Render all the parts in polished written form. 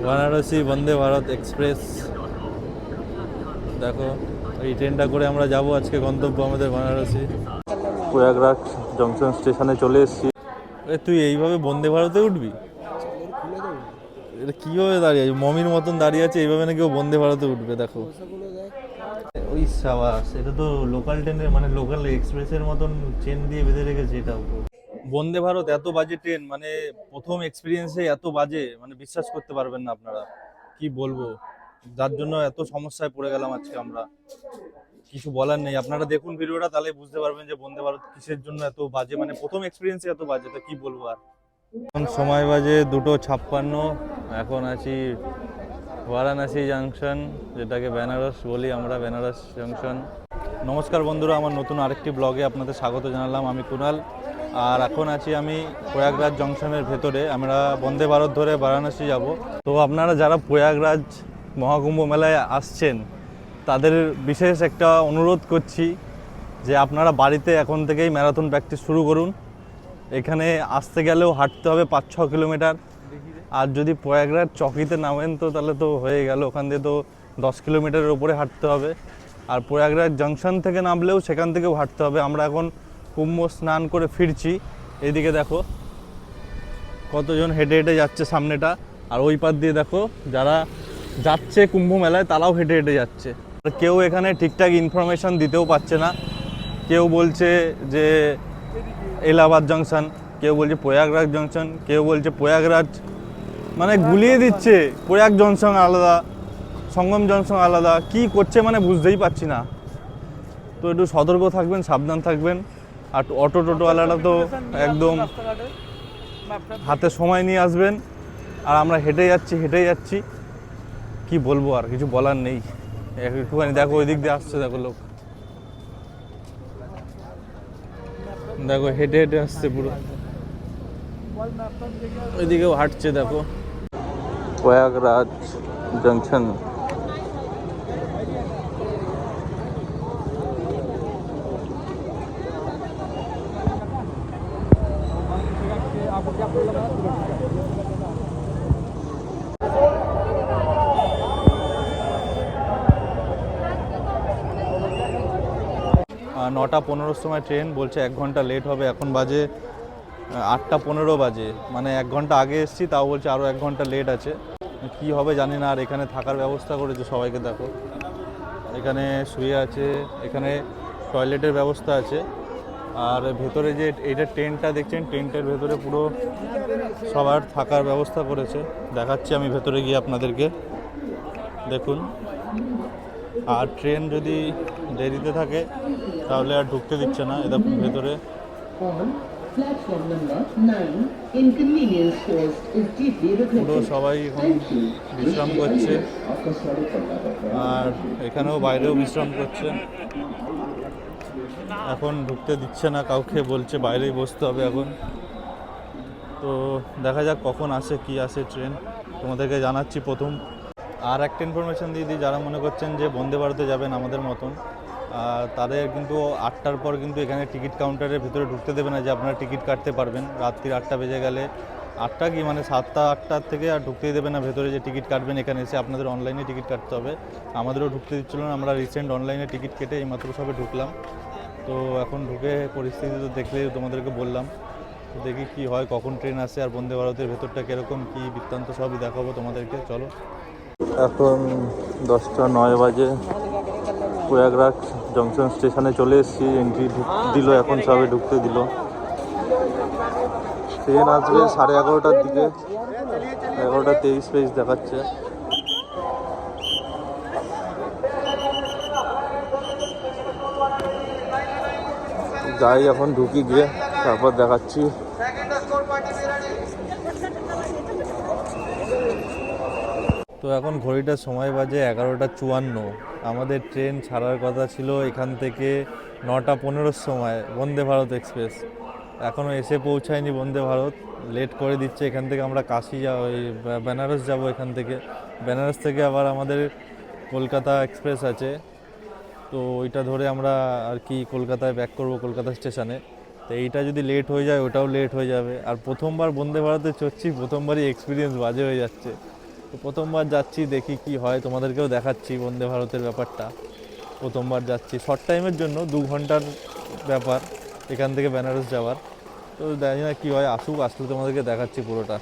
Varanasi Vande Bharat express. দেখো এই ট্রেনটা করে আমরা যাব আজকে গন্তব্য আমাদের বারাণসী। প্রয়াগরাজ জংশন স্টেশনে চলে এসেছি। তুই এইভাবে বন্দে ভারতে উঠবি? এটা কীভাবে দাঁড়িয়ে আছে? মমির মতন দাঁড়িয়ে আছে, এইভাবে নাকি ও বন্দে ভারতে উঠবে। দেখো ওই সাবাস, এটা তো লোকাল ট্রেনের মানে লোকাল এক্সপ্রেসের মতন চেন দিয়ে বেঁধে রেখেছে। এটা বন্দে ভারত এত বাজে ট্রেন, মানে প্রথম এক্সপিরিয়েন্সে এত বাজে, মানে বিশ্বাস করতে পারবেন না আপনারা। কি বলবো, যার জন্য এত সমস্যায় পড়ে গেলাম আজকে আমরা। কিছু বলার নেই, আপনারা দেখুন ভিডিওটা, তাহলে বুঝতে পারবেন যে বন্দে ভারত কিসের জন্য এত বাজে, মানে প্রথম এক্সপিরিয়েন্সে এত বাজে। তা কি বলবো আর। এখন সময় বাজে 2:56। এখন আছি বারাণসী জাংশন, যেটাকে বেনারস বলি আমরা, বেনারস জাংশন। নমস্কার বন্ধুরা, আমার নতুন আরেকটি ব্লগে আপনাদের স্বাগত জানালাম। আমি কুনাল, আর এখন আছি আমি প্রয়াগরাজ জংশনের ভেতরে। আমরা বন্দে ভারত ধরে বারাণসী যাব। তো আপনারা যারা প্রয়াগরাজ মহাকুম্ভ মেলায় আসছেন, তাদের বিশেষ একটা অনুরোধ করছি যে আপনারা বাড়িতে এখন থেকেই ম্যারাথন প্র্যাকটিস শুরু করুন। এখানে আসতে গেলেও হাঁটতে হবে 5-6 কিলোমিটার। আর যদি প্রয়াগরাজ চকিতে নামেন তো তাহলে তো হয়ে গেল, ওখান দিয়ে তো 10 কিলোমিটারের উপরে হাঁটতে হবে। আর প্রয়াগরাজ জংশন থেকে নামলেও সেখান থেকেও হাঁটতে হবে। আমরা এখন কুম্ভ স্নান করে ফিরছি। এইদিকে দেখো কতজন হেঁটে হেঁটে যাচ্ছে সামনেটা, আর ওই পার দিয়ে দেখো যারা যাচ্ছে কুম্ভ মেলায় তারাও হেঁটে হেঁটে যাচ্ছে। কেউ এখানে ঠিকঠাক ইনফরমেশান দিতেও পারছে না। কেউ বলছে যে এলাহাবাদ জংশন, কেউ বলছে প্রয়াগরাজ জংশন, কেউ বলছে প্রয়াগরাজ, মানে গুলিয়ে দিচ্ছে। প্রয়াগ জংশন আলাদা, সঙ্গম জংশন আলাদা, কি করছে মানে বুঝতেই পারছি না। তো একটু সতর্ক থাকবেন, সাবধান থাকবেন। আর অটো টোটোওয়ালারা তো একদম হাতে সময় নিয়ে আসবেন। আর আমরা হেঁটে যাচ্ছি। কি বলবো, আর কিছু বলার নেই। একটুখানি দেখো ওই দিক দিয়ে আসছে, দেখো লোক, দেখো হেঁটে হেঁটে আসছে পুরো। ওইদিকেও হাঁটছে দেখো। প্রয়াগরাজ জংশন। আর 9:15 সময় ট্রেন, বলছে 1 ঘন্টা লেট হবে। এখন বাজে 8:15 বাজে, মানে 1 ঘন্টা আগে এসেছি, তাও বলছে আরও 1 ঘন্টা লেট আছে। কি হবে জানি না। আর এখানে থাকার ব্যবস্থা করেছে সবাইকে, দেখো এখানে শুয়ে আছে, এখানে টয়লেটের ব্যবস্থা আছে। আর ভেতরে যে এইটা ট্রেনটা দেখছেন, ট্রেনটার ভেতরে পুরো সবার থাকার ব্যবস্থা করেছে। দেখাচ্ছি আমি ভেতরে গিয়ে আপনাদেরকে, দেখুন। আর ট্রেন যদি দেরিতে থাকে তাহলে আর ঢুকতে দিচ্ছে না। এটা ভেতরে পুরো সবাই এখন বিশ্রাম করছে, আর এখানেও বাইরেও বিশ্রাম করছে। এখন ঢুকতে দিচ্ছে না কাউকে, বলছে বাইরেই বসতে হবে এখন। তো দেখা যাক কখন আসে, কি আসে ট্রেন, তোমাদেরকে জানাচ্ছি প্রথম। আর একটা ইনফরমেশান দিয়ে দিই, যারা মনে করছেন যে বন্দে ভারতে যাবেন আমাদের মতন, তাদের কিন্তু 8টার পর কিন্তু এখানে টিকিট কাউন্টারের ভিতরে ঢুকতে দেবে না, যে আপনারা টিকিট কাটতে পারবেন। রাত্রির 8টা বেজে গেলে, 8টা কি মানে 7টা-8টার থেকে আর ঢুকতেই দেবে না ভেতরে, যে টিকিট কাটবেন এখানে এসে। আপনাদের অনলাইনে টিকিট কাটতে হবে। আমাদেরও ঢুকতে দিচ্ছিল না, আমরা রিসেন্ট অনলাইনে টিকিট কেটে এইমাত্র সবে ঢুকলাম। তো এখন ঢুকে পরিস্থিতি তো দেখলে তোমাদেরকে বললাম। তো দেখি কি হয়, কখন ট্রেন আসে, আর বন্দে ভারতের ভেতরটা কীরকম কী বৃত্তান্ত সবই দেখাবো তোমাদেরকে। চলো। এখন 10:09 বাজে, প্রয়াগরাজ জংশন স্টেশনে চলে এসেছি। এন্ট্রি দিল, এখন সবে ঢুকতে দিল। ট্রেন আসবে 11:30টার দিকে, 11:23 দেখাচ্ছে। যাই এখন ঢুকি গিয়ে, তারপর দেখাচ্ছি। তো এখন ঘড়িটার সময় বাজে 11:54। আমাদের ট্রেন ছাড়ার কথা ছিল এখান থেকে 9:15 সময়, বন্দে ভারত এক্সপ্রেস। এখনও এসে পৌঁছায়নি বন্দে ভারত, লেট করে দিচ্ছে। এখান থেকে আমরা কাশি যাব, ওই বেনারস যাব। এখান থেকে বেনারস থেকে আবার আমাদের কলকাতা এক্সপ্রেস আছে, তো ওইটা ধরে আমরা আর কি কলকাতায় ব্যাক করব, কলকাতা স্টেশনে। তো এইটা যদি লেট হয়ে যায় ওটাও লেট হয়ে যাবে। আর প্রথমবার বন্দে ভারতে চড়ছি, প্রথমবারই এক্সপিরিয়েন্স বাজে হয়ে যাচ্ছে। তো প্রথমবার যাচ্ছি, দেখি কি হয়, তোমাদেরকেও দেখাচ্ছি বন্দে ভারতের ব্যাপারটা। প্রথমবার যাচ্ছি শর্ট টাইমের জন্য, 2 ঘন্টার ব্যাপার এখান থেকে বেনারস যাওয়ার। তো জানি না কী হয়, আসলে তোমাদেরকে দেখাচ্ছি পুরোটা।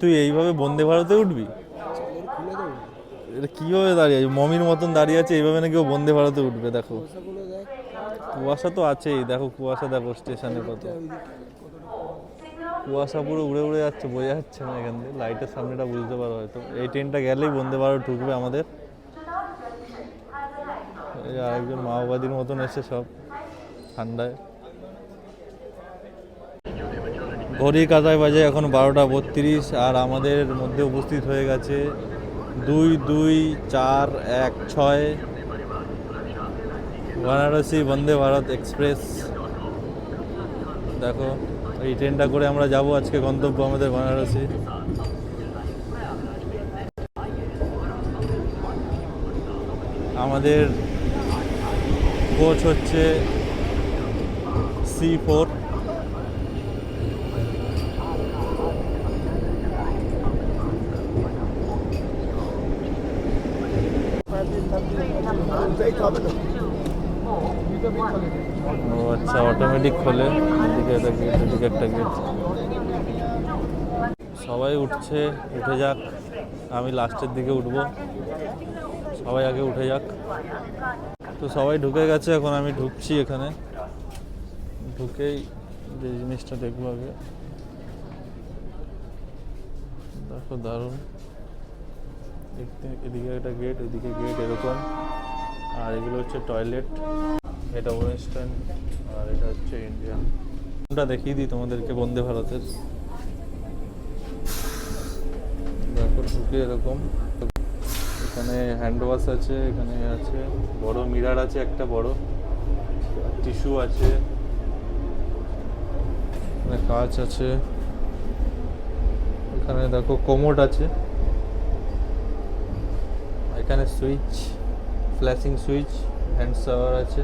তুই এইভাবে বন্দে ভারতে উঠবি? এটা কীভাবে দাঁড়িয়ে আছে, মমির মতন দাঁড়িয়ে আছে, এইভাবে নাকি ও বন্দে ভারতে উঠবে। দেখো কুয়াশা তো আছেই, দেখো কুয়াশা, দেখো স্টেশনে কত কুয়াশা, পুরো উড়ে উড়ে যাচ্ছে, বোঝা যাচ্ছে না এখান থেকে, লাইটের সামনেটা বুঝতে পারো হয়তো। এই ট্রেনটা গেলেই বন্দে ভারত ঢুকবে আমাদের। এই আরেকজন মাওবাদীর মতন এসে সব ঠান্ডায়। ঘড়ি কাঁটায় বাজে এখন 12:32, আর আমাদের মধ্যে উপস্থিত হয়ে গেছে 224116 বারাণসী বন্দে ভারত এক্সপ্রেস। দেখো এই ট্রেনটা করে আমরা যাব আজকে গন্তব্য আমাদের বারাণসী। আমাদের কোচ হচ্ছে C4। ও আচ্ছা, অটোমেটিক খোলে, এদিকে একটা গেট, এদিকে একটা গেট। সবাই উঠছে, উঠে যাক, আমি লাস্টের দিকে উঠবো, সবাই আগে উঠে যাক। তো সবাই ঢুকে গেছে, এখন আমি ঢুকছি এখানে। ঢুকেই যে জিনিসটা দেখবো আগে, দেখো দারুণ, এদিকে একটা গেট, এদিকে গেট, এরকম। আর এগুলো হচ্ছে টয়লেট, এটা ওয়েস্টার্ন আর এটা হচ্ছে ইন্ডিয়ান। কোনটা দেখিয়ে দিই তোমাদেরকে বন্দে ভারতের। দেখো ঢুকে এরকম, এখানে হ্যান্ড ওয়াশ আছে, এখানে আছে বড় মিরার আছে, একটা বড় টিস্যু আছে, এখানে কাঁচ আছে, এখানে দেখো কোমোড আছে, এখানে switch, flashing switch, hand shower আছে।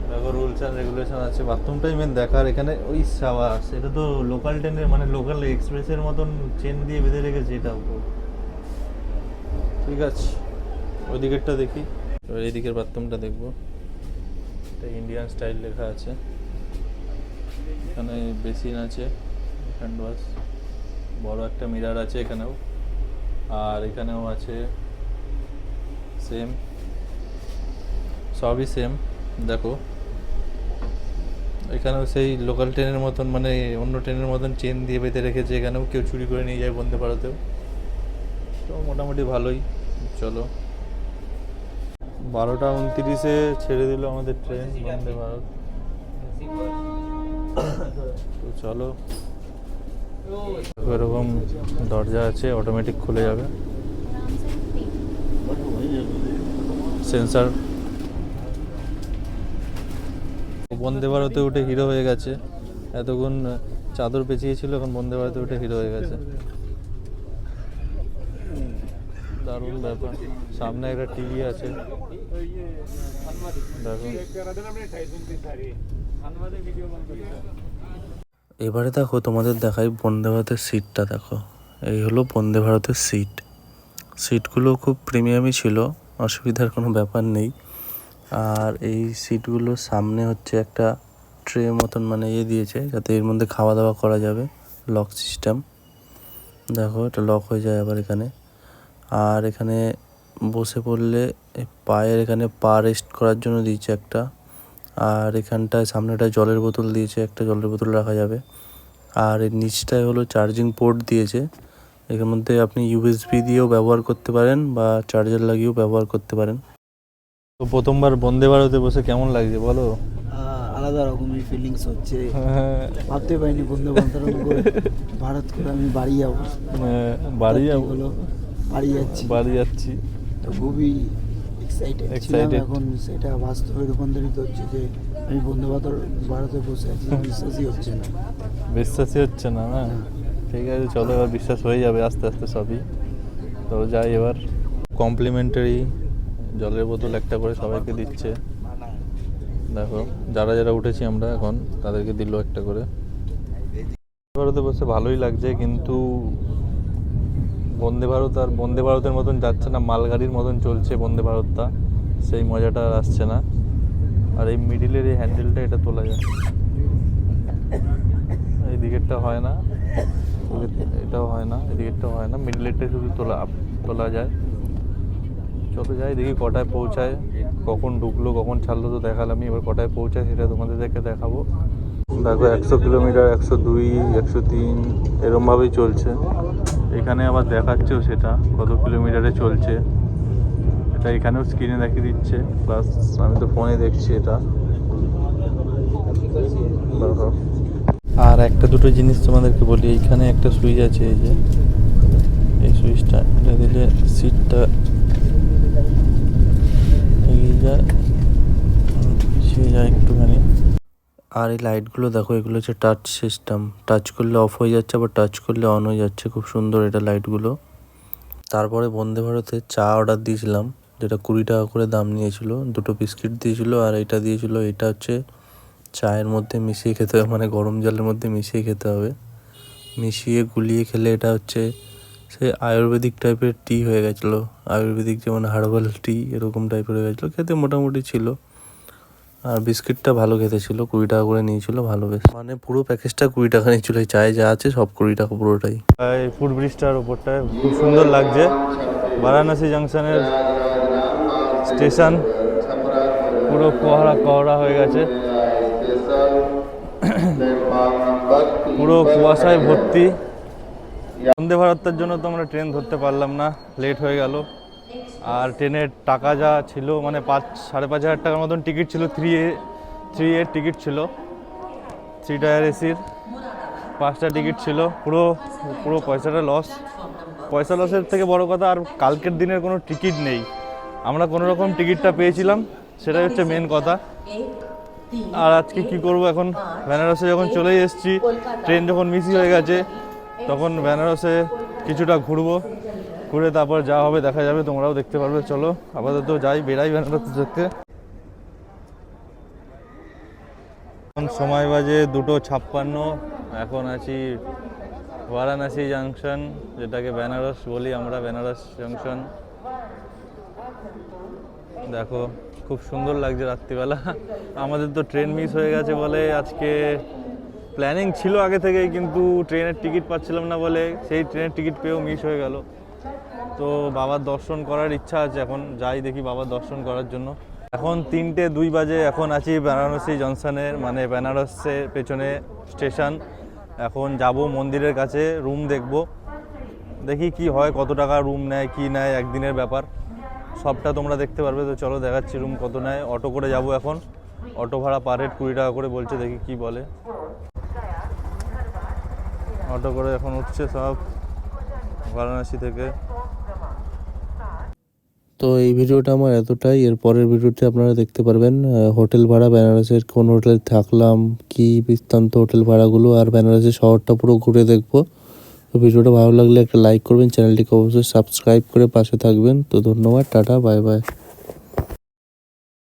দেখো রুলস অ্যান্ড রেগুলেশন আছে, বাথরুমটাই মেন দেখার। এখানে ওই শাওয়ার, এটা তো লোকাল ট্রেনের মানে লোকাল এক্সপ্রেসের মতন চেন দিয়ে বেঁধে রেখেছে এটা উপর। ঠিক আছে, ওই দিকেরটা দেখি, এবার এই দিকের বাথরুমটা দেখবো। এটা ইন্ডিয়ান স্টাইল লেখা আছে, এখানে বেসিন আছে, হ্যান্ড ওয়াশ, বড় একটা মিরার আছে এখানেও, আর এখানেও আছে, সেম, সবই সেম। দেখো এখানেও সেই লোকাল ট্রেনের মতন, মানে অন্য ট্রেনের মতন চেন দিয়ে বেঁধে রেখেছে, এখানেও কেউ চুরি করে নিয়ে যায় বন্দে ভারতেও। তো মোটামুটি ভালোই। চলো 12:29 ছেড়ে দিল আমাদের ট্রেন বন্দে ভারত। তো চলো, এরকম দরজা আছে, অটোমেটিক খুলে যাবে, সেন্সার। বন্দে ভারতে উঠে হিরো হয়ে গেছে, এতক্ষণ চাদর পেঁচিয়েছিল, এখন বন্দে ভারতে উঠে হিরো হয়ে গেছে। দারুণ ব্যাপার। সামনে একটা টিভি আছে, দেখো। এবারে দেখো তোমাদের দেখাই বন্দে ভারতের সিটটা। দেখো এই হলো বন্দে ভারতের সিটগুলো খুব প্রিমিয়ামই ছিল, অসুবিধার কোনো ব্যাপার নেই। আর এই সিটগুলোর সামনে হচ্ছে একটা ট্রে মতন মানে দিয়েছে, যাতে এর মধ্যে খাওয়া দাওয়া করা যাবে, লক সিস্টেম। দেখো এটা লক হয়ে যায় আবার এখানে। আর এখানে বসে পড়লে পায়ের এখানে পা রেস্ট করার জন্য দিয়েছে একটা। আর এখানটায় সামনে একটা জলের বোতল দিয়েছে, একটা জলের বোতল রাখা যাবে। আর এর নিচটায় হলো চার্জিং পোর্ট দিয়েছে, এর মধ্যে আপনি USB দিয়েও ব্যবহার করতে পারেন বা চার্জার লাগিয়েও ব্যবহার করতে পারেন। তো প্রথমবার বন্দে ভারতে বসে কেমন লাগছে বলো? আলাদা রকমের ফিলিংস হচ্ছে, ভাবতে পারিনি বন্দে ভারত করে আমি বাড়ি যাবো, বাড়ি যাচ্ছি। তো খুবই এক্সাইটেড। এখন সেটা বাস্তবে রূপান্তরিত হচ্ছে যে আমি বন্দে ভারতে বসে আছি, বিশ্বাসই হচ্ছে না। না ঠিক আছে, চলো এবার বিশ্বাস হয়ে যাবে আস্তে আস্তে সবই। তো যাই, এবার কমপ্লিমেন্টারি জলের বোতল একটা করে সবাইকে দিচ্ছে। দেখো যারা যারা উঠেছি আমরা এখন, তাদেরকে দিল একটা করে। ভারতে বসে ভালোই লাগছে, কিন্তু বন্দে ভারত আর বন্দে ভারতের মতন যাচ্ছে না, মালগাড়ির মতন চলছে বন্দে ভারতটা, সেই মজাটা আর আসছে না। আর এই মিডিলের এই হ্যান্ডেলটা এটা তোলা যায়, এই দিকেরটা হয় না, এটাও হয় না, এদিকেরটাও হয় না, মিডিলেরটা শুধু তোলা যায়। চলো যাই দেখি কটায় পৌঁছায়, কখন ঢুকলো কখন ছাড়লো তো দেখালামই, এবার কটায় পৌঁছায় সেটা তোমাদেরকে দেখাবো। দেখো 100 কিলোমিটার, 102, 103 এরমভাবেই চলছে। এখানে আবার দেখাচ্ছেও সেটা কত কিলোমিটারে চলছে, এটা এখানেও স্ক্রিনে দেখিয়ে দিচ্ছে, প্লাস আমি তো ফোনে দেখছি এটা। দেখো আর একটা দুটো জিনিস তোমাদেরকে বলি, এইখানে একটা সুইচ আছে, এই যে এই সুইচটা, এটা দিলে সিটটা এগিয়ে যায়, পিছিয়ে যায় একটুখানি। আর এই লাইটগুলো দেখো, এগুলো হচ্ছে টাচ সিস্টেম, টাচ করলে অফ হয়ে যাচ্ছে, আবার টাচ করলে অন হয়ে যাচ্ছে, খুব সুন্দর এটা লাইটগুলো। তারপরে বন্দে ভারতে চা অর্ডার দিয়েছিলাম, যেটা 20 টাকা করে দাম নিয়েছিল, 2টো বিস্কিট দিয়েছিল আর এটা দিয়েছিল, এটা হচ্ছে চায়ের মধ্যে মিশিয়ে খেতে হবে, মানে গরম জলের মধ্যে মিশিয়ে খেতে হবে, মিশিয়ে গুলিয়ে খেলে এটা হচ্ছে সে আয়ুর্বেদিক টাইপের টি হয়ে গেছিলো, আয়ুর্বেদিক যেমন হার্বাল টি এরকম টাইপের হয়ে গেছিলো, খেতে মোটামুটি ছিল। আর বিস্কিটটা ভালো খেতে ছিল, 20 টাকা করে নিয়েছিল, ভালো বেশ, মানে পুরো প্যাকেজটা 20 টাকা নিয়েছিল, এই চায়ে যা আছে সব 20 টাকা পুরোটাই। এই ফুট ব্রিজটার ওপরটায় খুব সুন্দর লাগছে, বারাণসী জাংশনের স্টেশন পুরো কোহরা হয়ে গেছে, পুরো কুয়াশায় ভর্তি। বন্দে ভারতের জন্য তো আমরা ট্রেন ধরতে পারলাম না, লেট হয়ে গেল। আর ট্রেনের টাকা যা ছিল, মানে 5,500 টাকার মতন টিকিট ছিল, 3A টিকিট ছিল, 3 টায়ার এসির 5টা টিকিট ছিল, পুরো পয়সাটা পয়সা লসের থেকে বড় কথা, আর কালকের দিনের কোনো টিকিট নেই, আমরা কোনো রকম টিকিটটা পেয়েছিলাম, সেটাই হচ্ছে মেন কথা। আর আজকে কি করব, এখন বেনারসে যখন চলেই এসেছি, ট্রেন যখন মিসই হয়ে গেছে, তখন বেনারসে কিছুটা ঘুরে তারপর যা হবে দেখা যাবে, তোমরাও দেখতে পারবে। চলো আপাতত বেরাই বেনারস দেখতে। এখন সময় বাজে 2:56, এখন আছি বারাণসী জাংশন, যেটাকে বেনারস বলি আমরা, বেনারস জাংশন। দেখো খুব সুন্দর লাগছে রাত্রিবেলা। আমাদের তো ট্রেন মিস হয়ে গেছে বলে আজকে প্ল্যানিং ছিল আগে থেকেই, কিন্তু ট্রেনের টিকিট পাচ্ছিলাম না বলে সেই ট্রেনের টিকিট পেয়েও মিস হয়ে গেল। তো বাবার দর্শন করার ইচ্ছা আছে, এখন যাই দেখি বাবার দর্শন করার জন্য। এখন 3:02 বাজে, এখন আছি বারাণসী জংশনের, মানে বেনারসের পেছনে স্টেশন। এখন যাব মন্দিরের কাছে, রুম দেখব, দেখি কি হয়, কত টাকা রুম নেয় কি নেয়, একদিনের ব্যাপার, সবটা তোমরা দেখতে পারবে। তো চলো দেখাচ্ছি রুম কত নেয়। অটো করে যাব এখন, অটো ভাড়া পার হেড 20 টাকা করে বলছে, দেখি কি বলে। অটো করে এখন উঠছে সব বারাণসী থেকে। তো এই ভিডিওটা আমার এতটাই, এর পরের ভিডিওতে আপনারা দেখতে পারবেন হোটেল ভাড়া, বেনারসের কোন হোটেলে থাকলাম, কি বৃত্তান্ত হোটেল ভাড়াগুলো, আর বেনারসের শহরটা পুরো ঘুরে দেখবো। তো ভিডিওটা ভালো লাগলে একটা লাইক করবেন, চ্যানেলটিকে অবশ্যই সাবস্ক্রাইব করে পাশে থাকবেন। তো ধন্যবাদ, টাটা, বাই বাই।